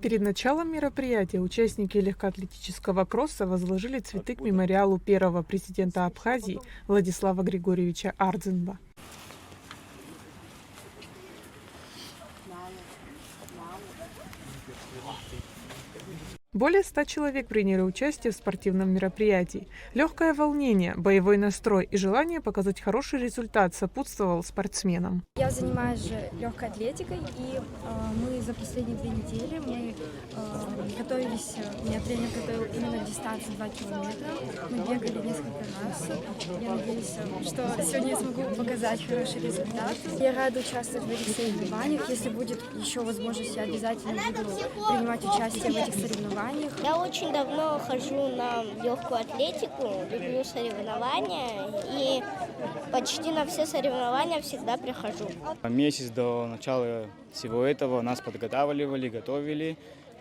Перед началом мероприятия участники легкоатлетического кросса возложили цветы к мемориалу первого президента Абхазии Владислава Григорьевича Ардзинба. Более 100 человек приняли участие в спортивном мероприятии. Легкое волнение, боевой настрой и желание показать хороший результат сопутствовал спортсменам. Я занимаюсь же легкой атлетикой, и мы за последние 2 недели готовились, меня тренер готовил именно к дистанции 2 километра. Мы бегали несколько раз. Я надеюсь, что сегодня я смогу показать хороший результат. Я рада участвовать в этих соревнованиях. Если будет еще возможность, я обязательно буду принимать участие в этих соревнованиях. Я очень давно хожу на легкую атлетику, люблю соревнования и почти на все соревнования всегда прихожу. Месяц до начала всего этого нас подготавливали, готовили.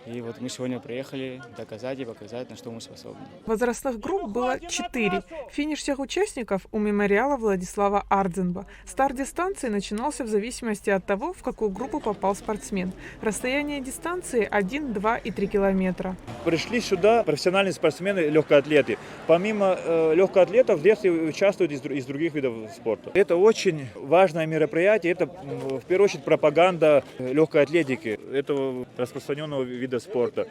И вот мы сегодня приехали доказать и показать, на что мы способны. Возрастных групп было 4. Финиш всех участников у мемориала Владислава Ардзинба. Старт дистанции начинался в зависимости от того, в какую группу попал спортсмен. Расстояние дистанции 1, 2 и 3 километра. Пришли сюда профессиональные спортсмены, легкоатлеты. Помимо легкоатлетов в детстве участвуют из других видов спорта. Это очень важное мероприятие. Это в первую очередь пропаганда легкой атлетики, этого распространенного вида спорта.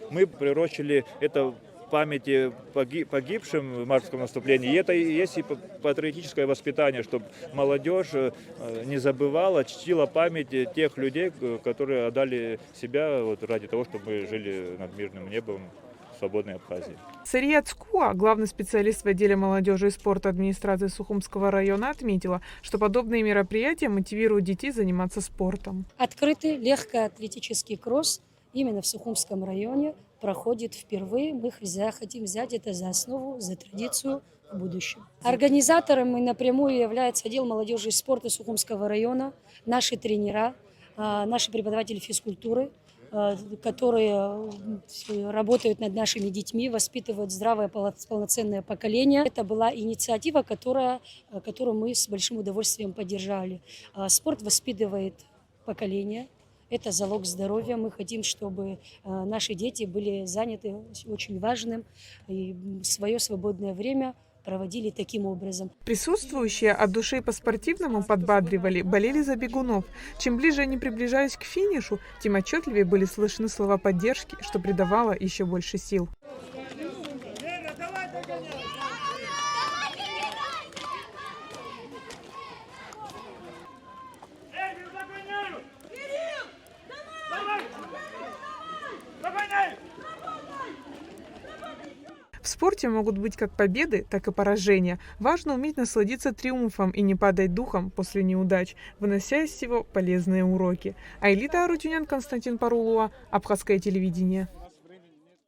Мы приурочили это памяти погибшим в мартовском наступлении. И это и есть и патриотическое воспитание, чтобы молодежь не забывала, чтила память тех людей, которые отдали себя ради того, чтобы мы жили над мирным небом в свободной Абхазии. Сарият Скуа, главный специалист в отделе молодежи и спорта администрации Сухумского района, отметила, что подобные мероприятия мотивируют детей заниматься спортом. Открытый легкоатлетический кросс именно в Сухумском районе проходит впервые. Мы хотим взять это за основу, за традицию в будущем. Организаторами напрямую является отдел молодежи и спорта Сухумского района, наши тренера, наши преподаватели физкультуры, которые работают над нашими детьми, воспитывают здравое полноценное поколение. Это была инициатива, которую мы с большим удовольствием поддержали. Спорт воспитывает поколение. Это залог здоровья. Мы хотим, чтобы наши дети были заняты очень важным и свое свободное время проводили таким образом. Присутствующие от души по-спортивному подбадривали, болели за бегунов. Чем ближе они приближались к финишу, тем отчетливее были слышны слова поддержки, что придавало еще больше сил. В спорте могут быть как победы, так и поражения. Важно уметь насладиться триумфом и не падать духом после неудач, вынося из всего полезные уроки. Айлита Арутюнян, Константин Парулуа, Абхазское телевидение.